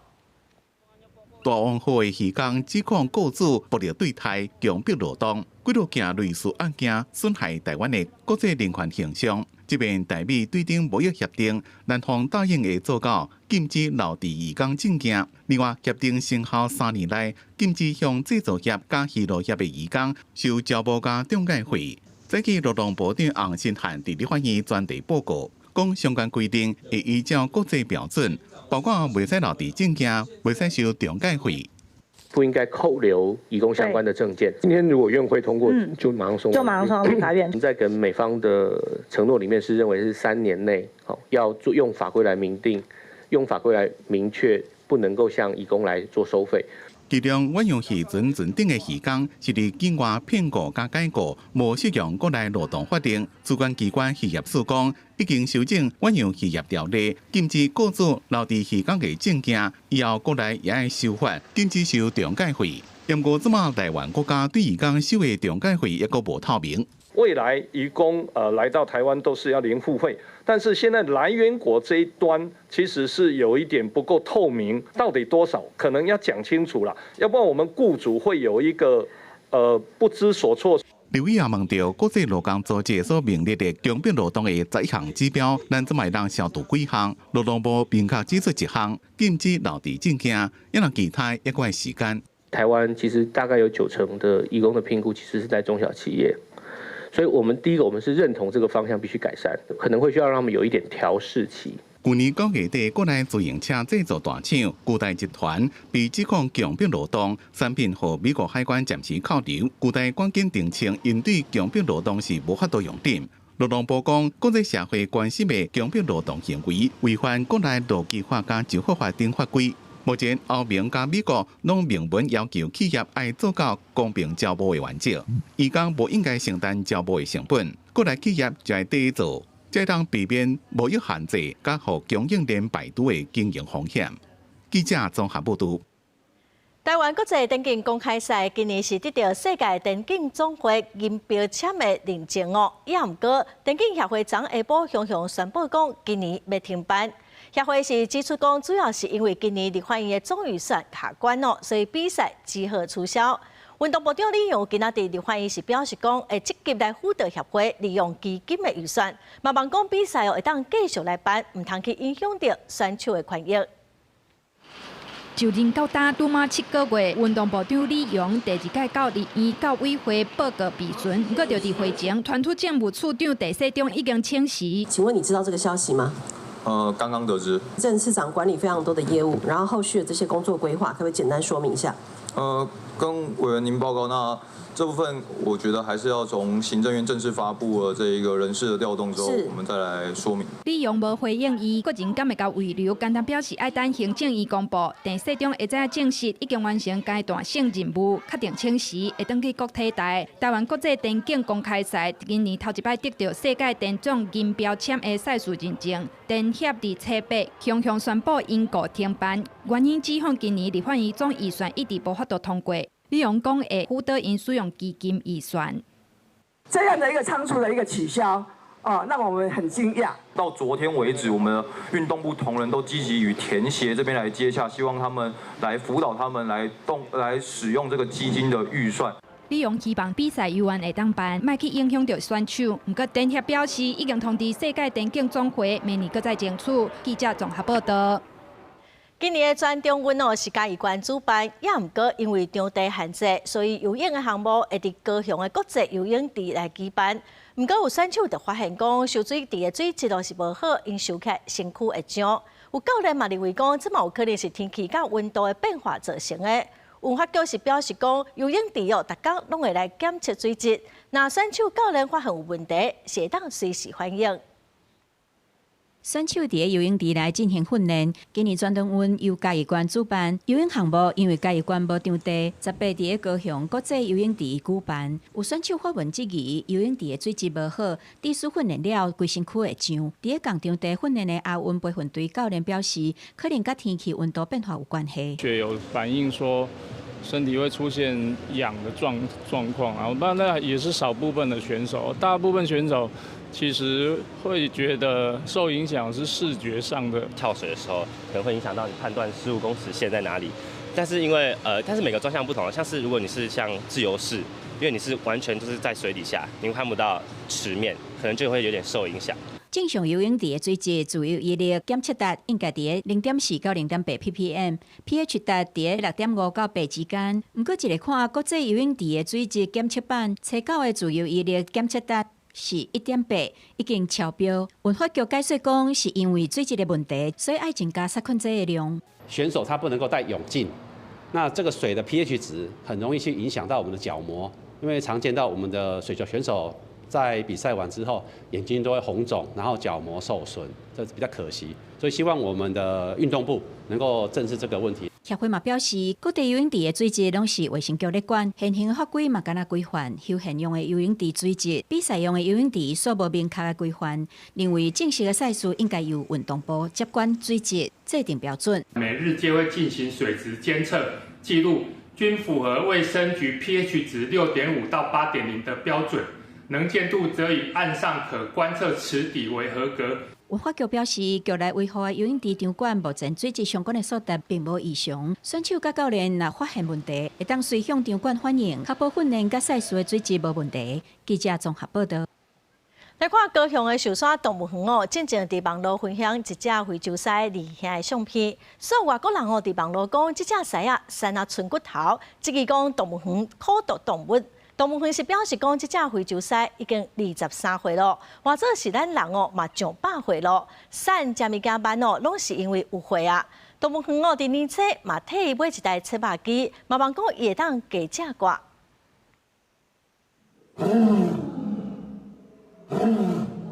大王后的渔工指控雇主不了对待，强迫劳动，几多件类似案件损害台湾的国际人权形象。这边台美对顶贸易协定，南方答应会做到禁止陆地渔港证件。另外，协定生效3年内，禁止向制造业加渔农业的渔港收招募加中介费。这是劳动部长洪新汉伫立法院专题报告，讲相关规定会依照国际标准，包括袂使陆地证件，袂使收中介费。不应该扣留移工相关的证件。今天如果院会通过，就马上送法院。在跟美方的承诺里面是认为是3年内，要用法规来明定，用法规来明确，不能够向移工来做收费。其中，远洋渔船船顶的渔工是伫境外骗雇加解雇，无适用国内劳动法定。主管机关渔业署讲，已经修正远洋渔业条例，禁止雇主留伫渔港的证件，以后国内也爱修法，禁止收中介费。不过，这么台湾国家对渔工收的中介费也个不透明。未来移工来到台湾都是要零付费，但是现在来源国这一端其实是有一点不够透明，到底多少可能要讲清楚了，要不然我们雇主会有一个不知所措。刘伟也问到国际劳工组织所明列的强迫劳动的11项指标，咱怎么让消除几项？劳动部明确指出1项，禁止留地证件，也让其他一块时间。台湾其实大概有90%的移工的聘雇其实是在中小企业。所以，我们第一个，我们是认同这个方向必须改善，可能会需要让他们有一点调试期。去年9月底，国内自行车制造大厂巨大集团被指控强迫劳动，产品和美国海关暂时扣留。巨大赶紧澄清，因对强迫劳动是无法度用点。劳动部讲，国际社会关心的强迫劳动行为违反国内劳基法加就业法等法规。目前，欧盟加美国拢明文要求企业要做到公平招募的原则，移工无应该承担招募的成本，国内企业就要第一做，才当避免贸易限制加互供应链排除的经营风险。记者综合报道。台湾国际电竞公开赛今年是得到世界电竞总会银标签的认证哦，也毋过电竞协会昨下晡向宣布讲，今年要停办。协会是指出讲，主要是因为今年立法院的总预算卡关哦，所以比赛只好取消。运动部长李勇今仔日立法院是表示讲，会积极来辅导协会利用基金的预算，麻烦讲比赛会当继续来办，唔通去影响到选手的权益。就任到打拄满7个月，运动部长李勇第2届到立院教委会报告备询，不过就伫会前，团体政务处长陈世忠已经请辞。请问你知道这个消息吗？刚刚得知。郑市长管理非常多的业务，然后后续的这些工作规划，可不可以简单说明一下？跟委员您报告，那这部分我觉得还是要从行政院正式发布了这一个人事的调动之后，我们再来说明。李勇无回应伊，个人敢会甲遗留，简单表示爱等行政院公布。但市长会再证实已经完成阶段性任务，确定请辞，会登去国体台。台湾国际电竞公开赛今年头一摆得到世界电总银标签的赛事认证，电协伫7日向宣布因故停办，原因指控今年立法院总预算一直无法度通过。李勇讲会辅导因使用基金预算，这样的一个仓促的一个取消，让我们很惊讶。到昨天为止，我们运动部同仁都积极与田协这边来接洽，希望他们来辅导他们来使用这个基金的预算。李勇希望比赛游玩会当办，莫去影响到选手。不过电协表示已经通知世界电竞总会，明年搁再争取。记者综合报道。今年的全中运哦是嘉义县主办，也毋过因为场地限制，所以游泳的项目会伫高雄的国际游泳池来举办。毋过有选手就发现讲，游水池的水质度是无好，因游起来身躯会痒。有教练嘛认为讲，这嘛有可能是天气甲温度的变化造成的。文化局是表示讲，游泳池哦，逐工拢会来检测水质，若选手教练发现有问题，是会当随时反映。选手伫游泳池内进行训练。今年全中运由嘉义县主办，游泳项目因为嘉义县无场地，18伫高雄国际游泳池举办。有选手发问质疑游泳池的水质无好，低水训练了规身躯会痒。伫港场地训练的阿温培训队教练表示，可能甲天气温度变化有关系。却有反映说，身体会出现痒的状况啊，当然那也是少部分的选手，大部分选手其实会觉得受影响是视觉上的。跳水的时候可能会影响到你判断15公尺线在哪里，但是因为但是每个专项不同，像是如果你是像自由式，因为你是完全就是在水底下，你会看不到池面，可能就会有点受影响。正常游泳池的水质自由一力检测值应该伫0.4到0.8 ppm，pH 值伫6.5到8之间。不过，一个看国际游泳池的水质检测版查到的自由一力检测值是1.8，已经超标。文化局解释讲，是因为水质的问题，所以要增加杀菌剂的量。选手他不能够带泳镜，那这个水的 pH 值很容易去影响到我们的角膜，因为常见到我们的水球选手在比赛完之后眼睛都会红肿，然后角膜受损，这是比较可惜。所以希望我们的运动部能够正视这个问题。协会嘛表示，各地游泳池的水质拢是卫生局咧管，现行法规嘛敢若规范休闲用的游泳池水质，比赛用的游泳池所无明确的规范。认为正式的赛事应该由运动部接管水质制定标准，每日皆会进行水质监测记录，均符合卫生局 pH 值6.5到8.0的标准，能见度则以岸上可观测池底为合格。文化局表示，局内维护的游泳池场馆目前水质相关的所得并无异常。选手甲教练若发现问题，会当随向场馆反映，确保训练甲赛事的水质无问题。记者综合报道。来看高雄的寿山动物园哦，正正伫网络分享一只非洲狮厉害的相片，所以外国人哦伫网络讲，这只狮啊生啊寸骨头，即是讲动物园苦毒动物。动物园是表示讲，这只非洲狮已经23岁了，或者是咱人哦嘛上100岁了。产加物件斑哦，拢是因为有血啊。动物园哦，伫年初嘛替伊买一台切肉机，嘛望讲伊会当加价挂。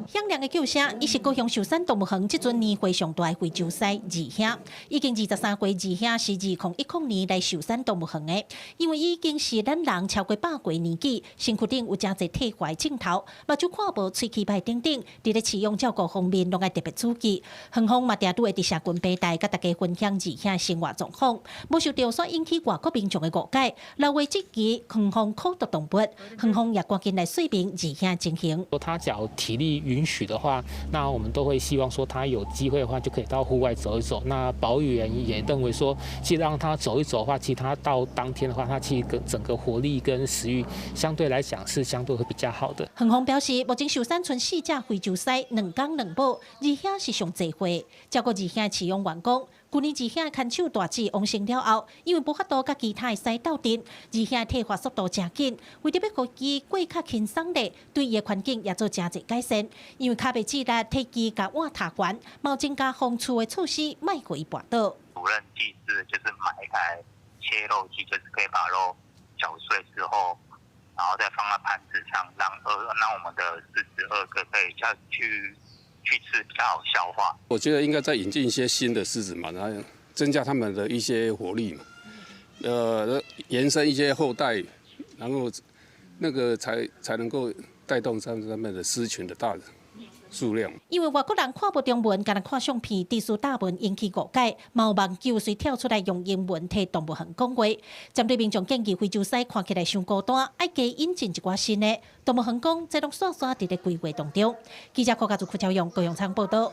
响亮的叫声，伊是高雄寿山动物园这尊年岁上大的非洲狮二兄，已经23岁。二兄是2010年来寿山动物园的，因为已经是咱人超过100岁年纪，身躯顶有真侪退化镜头，目睭看无、喙齿白等等，伫咧饲养照顾方面拢爱特别注意。园方嘛定拄会伫社群平台甲大家分享二兄生活状况，无受到所引起外国民众的误解。认为这支园方苦毒动物，园方也赶紧来说明二兄情形。他只要体力允许的话，那我们都会希望说他有机会的话就可以到户外走一走。那保育员也认为说，其实让他走一走的话，其实他到当天的话，他其实整个活力跟食欲相对来讲是相对会比较好的。园方表示，目前寿山村4只非洲狮，2公2母，二兄是上济岁，照顾二兄的饲养员工。去年二兄牵手大姊往生了后，因为无法度甲其他的狮斗阵，二兄退化速度真紧，为着要互其过较轻松咧，对伊的环境也做真侪改善。因为卡袂记得替其甲碗塔悬，冇增加防厝的措施，卖过伊跋倒。主任技师就是买一台切肉机，就是可以把肉搅碎之后，然后再放在盘子上，让我们的狮子2个可以下去吃，比较好消化。我觉得应该再引进一些新的狮子嘛，然后增加他们的一些活力嘛，延伸一些后代，然后那个才能够带动他们的狮群的大数量。因为外国人看不中文，敢若看相片，字数大文引起误解，毛网球随跳出来用英文替动物园讲话。针对民众建议非洲狮看起来伤孤单，爱加引进一寡新的。动物园讲，这拢煞伫咧规划当中。记者柯家族柯超勇高雄场报道。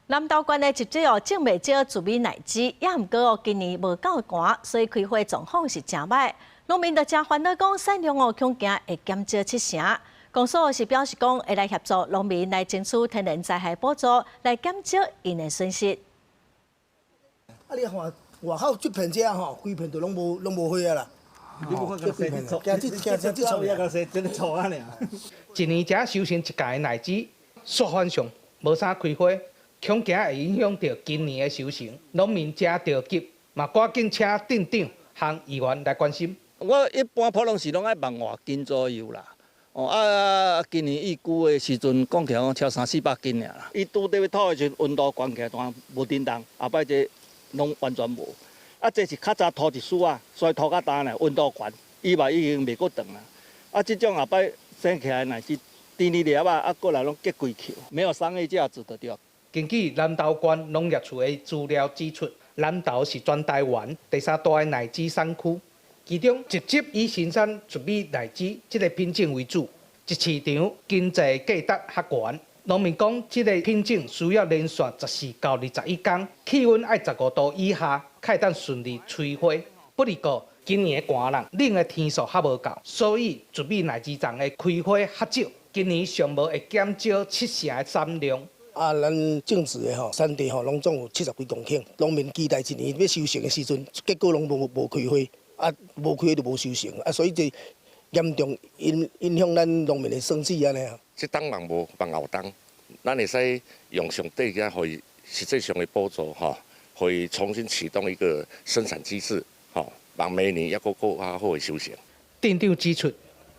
南投县的一只哦种袂少糯米奶籽，也毋过哦今年无够寒，所以开花状况是真歹。农民就真烦恼讲产量哦恐惊会减少7成。公所是表示讲，会来协助农民来争取天然灾害补助，来减少因的损失。啊，你看外口这片遮吼，规片都拢无花啊啦。你无看到这片，这草也个生，真臭啊尔。一年才收成一届的奶籽，速反上无啥开花，恐惊会影响到今年的收成。农民才着急，嘛赶紧请镇长和议员来关心。我一般普通时拢爱望外斤左右啦。今年预估的时阵，讲起来超300-400斤尔啦。伊拄伫要吐的时阵，温度悬起来，当无震动，后摆这拢完全无。这是较早吐一丝啊，所以吐较重呢，温度悬，伊嘛已经袂阁长啦。这种后摆生起来乃是甜哩粒啊，过来拢结规去，没有商业价值的对。根据南投县农业处的资料指出，南投是全台湾第3大的奶籽产区。其中直接以生产糯米奶籽这个品种为主，一市场经济价值较悬。农民讲，这个品种需要连续14到21天，气温爱15度以下，才当顺利催花。不过今年的寒冷，冷的天数较无够，所以糯米奶籽丛的开花较少，今年上无会减少70%的产量。咱种植的山地拢总有70几公顷，农民期待一年要收成的时阵，结果拢无开花，无开花就无收成，所以这严重影响咱农民的生计安尼啊。这当人无放后当，咱会使用上帝个去实际上的补助去重新启动一个生产机制，让明年也更好的收成。店长指出，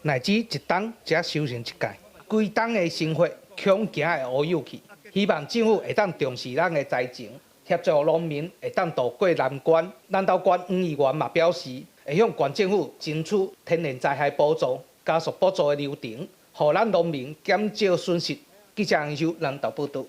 乃至一冬才收成一届，规冬的生活恐惊会乌有去。希望政府会当重视咱的灾情，协助农民会当渡过难关。南投县黄议员嘛表示，会向县政府争取天然灾害补助，加速补助的流程，让咱农民减少损失。记者杨秀南投报道。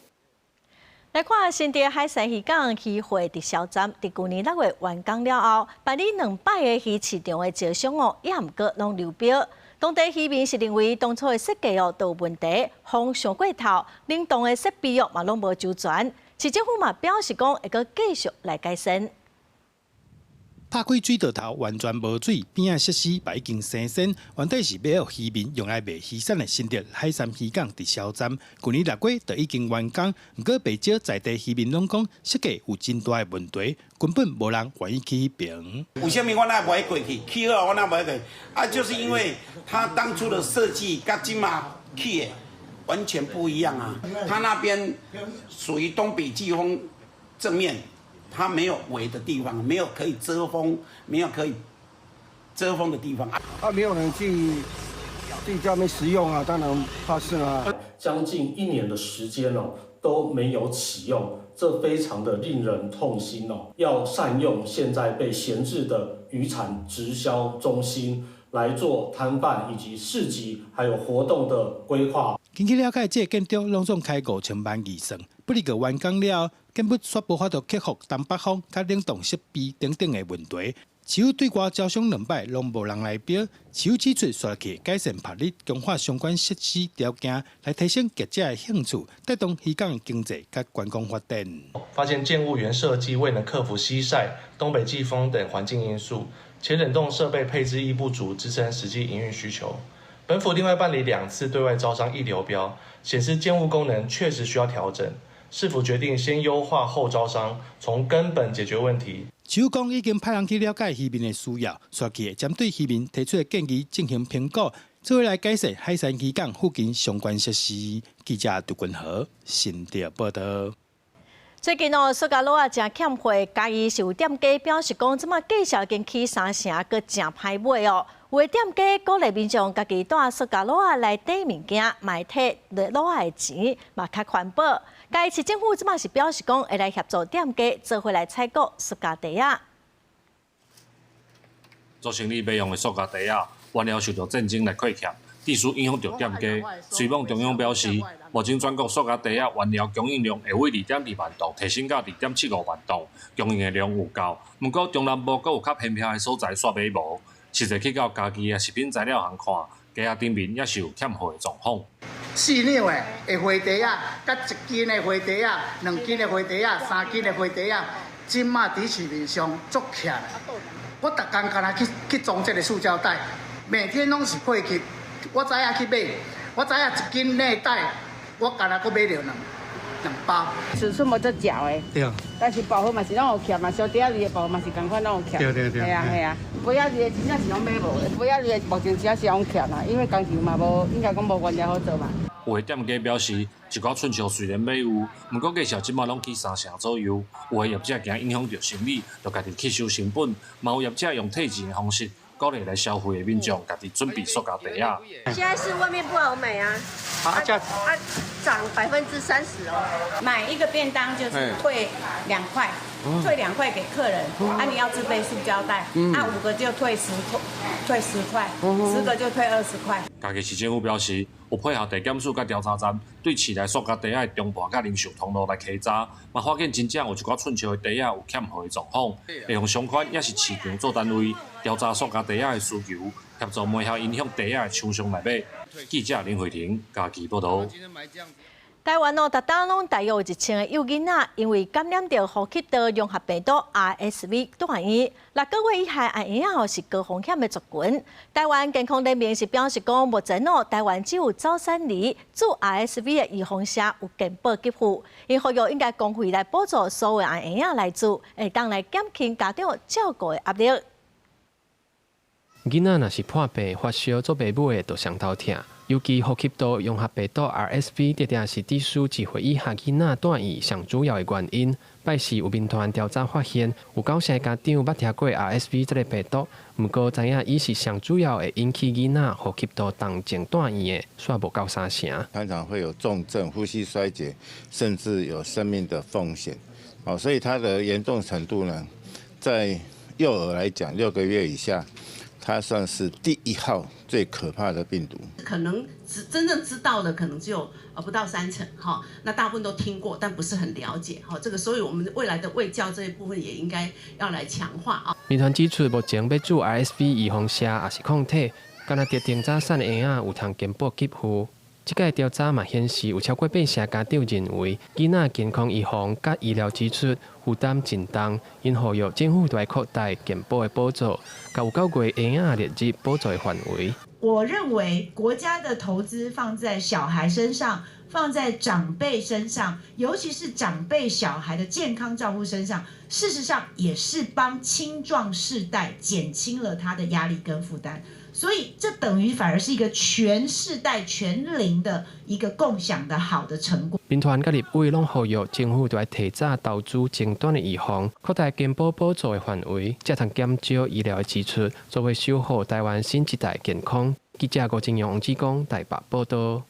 来看新店海山渔港渔会直销站，伫去年6月完工了后，办理2摆的鱼市场的招商也毋过拢流标。当地渔民是认为当初的设计都有问题，风上过头，冷冻的设备嘛拢无周全。市政府嘛表示讲会阁继续来改善。拍开水道头完全无水，边仔设施嘛已经生鏽，原底是要渔民用来卖渔产的新店海山渔港直销站，去年6月就已经完工，不过不少在地渔民拢讲设计有真大的问题，根本无人愿意去评。为什么我那不会过去？去了我那不会过啊？就是因为他当初的设计跟今嘛去的完全不一样啊。他那边属于东北季风正面。它没有围的地方，没有可以遮风，没有可以遮风的地方。没有人去家里面食用啊，当然怕是啊。将近1年的时间都没有启用，这非常的令人痛心哦。要善用现在被闲置的渔产直销中心来做摊贩以及市集还有活动的规划。根据了解，这建筑拢总开5000万以上，不哩个完工了。根本煞无法度克服东北风、甲冷冻设备等等的问题。市府对外招商2摆，拢无人来标。市府指出，需要去改善法律，强化相关设施条件，来提升业者的兴趣，带动渔港的经济甲观光发展。发现建物原设计未能克服西晒、东北季风等环境因素，且冷冻设备配置亦不足，支撑实际营运需求。本府另外办理2次对外招商一流标，显示建物功能确实需要调整。是否决定先优化后招商，从根本解决问题？市府讲已经派人去了解渔民的需要，刷起针对渔民提出的建议进行评估，做来改善海山渔港附近相关设施。记者杜君和新店报道。最近塑胶袋真欠货，嘉义是有店家表示讲，即马价钱已经起3成，阁真歹买哦。有的店家鼓励民众家己带塑胶袋来底物件，卖摕袋的钱嘛较环保。嘉义市政府即马是表示讲，会来协助店家做回来采购塑胶袋啊。做生意买用的塑胶袋啊，原料受到战争来缺欠，地区影响到店家。虽望中央表示，目前全国塑胶袋啊原料供应量会为2.2万吨提升到2.75万吨，供应的量有够。不过中南部阁有较偏僻的所在煞买无。实际去到家己的食品材料行看，架顶面也是有欠货的状况。4两的花袋啊，甲1斤的花袋啊，2斤的花袋啊，3斤的花袋啊，即马伫市面上足欠。我逐工干那去装这个塑胶袋，每天拢是过去。我知影去买，我知影1斤内袋，我干那阁买着2包。尺寸无足少的，对。但是包货嘛是拢有欠嘛，小底仔里的包嘛是共款拢有欠。对。系啊，杯仔里的真正是拢买无的，杯仔里的目前真是拢欠啦，因为工程嘛无，应该讲无原料好做嘛。有的店家表示，一寡春秋虽然买有，不过价钱即马拢起3成左右。有的业者惊影响到生意，就家己吸收成本。嘛有业者用退钱的方式，鼓励来消费的民众家己准备塑胶袋啊。现在是外面不好买啊，涨30%哦。买一个便当就是退2块，退2块给客人，你要自备塑胶袋，5个就退10块，10个就退20块。嘉义市政府表示，有配合地检署甲调查站，对市内塑胶袋的中盘甲零售通路来稽查，嘛发现真正有一寡春秋的袋有欠货的状况，会用商款也是市场做单位调查塑胶袋的需求，协助卖效影响袋的厂商来买。记者林慧婷，嘉义报道。台湾逐当拢大约有1000个幼囡仔，因为感染到呼吸道融合病毒 RSV 住院。6个月以下的婴儿是高风险的族群。台湾健康联盟是表示讲，目前台湾只有走3例做 RSV 的预防者有健保给付，因呼吁应该公费来补助所有的婴儿来做，会当来减轻家长照顾的压力。囡仔若是破病、发烧、做爸母的，就上头疼。尤其呼吸道融合病毒 RSV， 定定是致使1岁以下囡仔住院上主要的原因。拜四有民团调查发现，有9成家长捌听过 RSV 这个病毒，毋过知影伊是上主要会引起囡仔呼吸道动静住院的，煞无到3成。常常会有重症、呼吸衰竭，甚至有生命的风险。所以它的严重程度呢，在幼儿来讲，6个月以下。它算是第1号最可怕的病毒，可能真正知道的可能只有不到3成哈，那大部分都听过，但不是很了解哈。这个，所以我们未来的卫教这一部分也应该要来强化啊。民团指出，目前要做 RSV 预防射也是抗体，敢若特定早产的婴仔有通健保给付。这个调查嘛显示，有超过8成家长认为囡仔健康预防甲医疗支出负担真重，因呼吁政府来扩大健保的补助，甲有9个月婴仔列入补助的范围。我认为国家的投资放在小孩身上，放在长辈身上，尤其是长辈小孩的健康照护身上，事实上也是帮青壮世代减轻了他的压力跟负担。所以这等于反而是一个全世代全龄的一个共享的好的成果。民团甲立委拢呼吁政府要提早投资前端的预防，扩大健保补助的范围，才通减少医疗的支出，作为守护台湾新一代健康。记者郭金阳、王志光台北报道。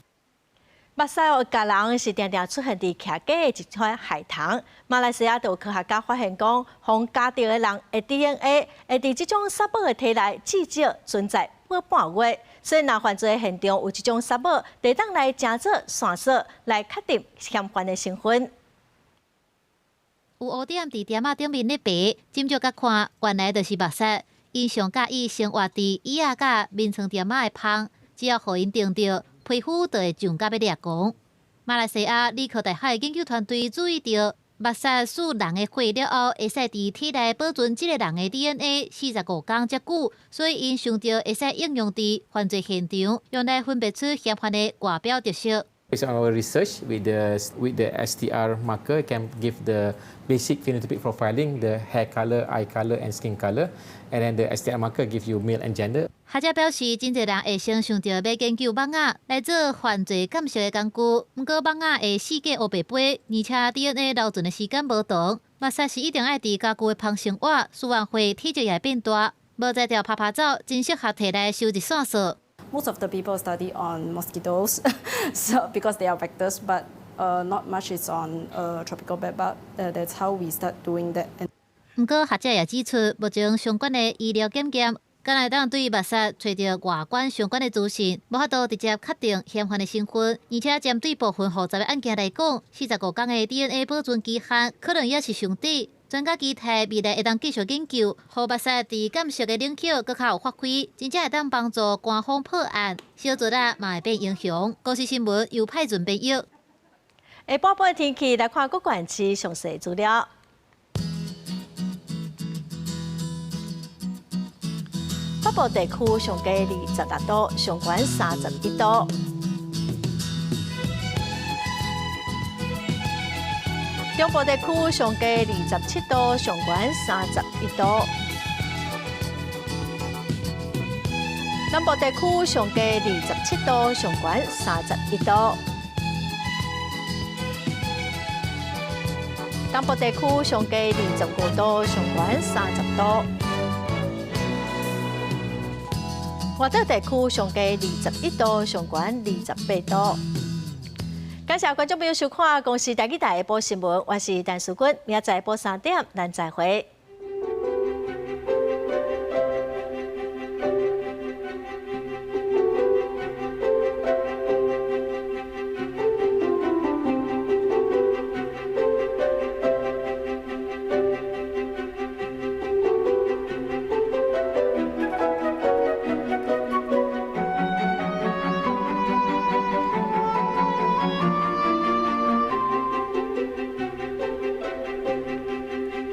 目屎有家人是常常出现伫徛街的一款海棠。马来西亚有科学家发现讲，互家着的人的 DNA 会伫这种沙宝的体内至少存在半月，所以若犯罪现场有这种沙宝，得当来检测线索来确定嫌犯的身份。有污点伫点仔顶面咧白，斟酌甲看，原来就是目屎。因上介意生活伫椅仔甲面床点仔的芳，只要互因定着。皮肤就会上甲要裂光。马来西亚理科大学的研究团队注意到，目屎使人的血了后，会使伫体内保存这个人的 DNA 45天才久，所以因想到会使应用伫犯罪现场，用来分别出嫌犯的外表特色。Based on our research with the STR marker can give the basic phenotypic profiling, the hair color, eye color, and skin color, and then the STR marker give you male and gender. 学者表示，真侪人会先想到要研究蚊仔来做犯罪监视的工具，不过蚊仔会四界乌白飞，而且 DNA 留存的时间无长。目屎是一定爱伫家具的旁生活，使完会体积也变大，无再条拍走，真适合摕来收集线索。Most of the people study on mosquitoes, so because they are vectors, but not much is on tropical bed bug. That's how we start doing that. 不过学者也指出，目前相关的医疗检验，敢会当对目屎找到外观相关的资讯，无法度直接确定嫌犯的身份，而且针对部分复杂的案件来讲，45天的 DNA 保存期限可能也是上低。专家期待未来会当继续研究，互目屎伫监视的领域更较有发挥，真正会当帮助官方破案，小做仔嘛会变英雄。国视新闻由派准备约。下半部天气来看各县市详细资料。北部地区上低26度，上悬31度。中部地区上低27度，上悬31度。南部地区上低27度，上悬31度。东部地区上低29度，上悬30度。外岛地区上低21度，上悬28度。感谢观众朋友收看《公视台语台下晡新闻》，我是陈淑君，明仔载下晡3点，咱再会。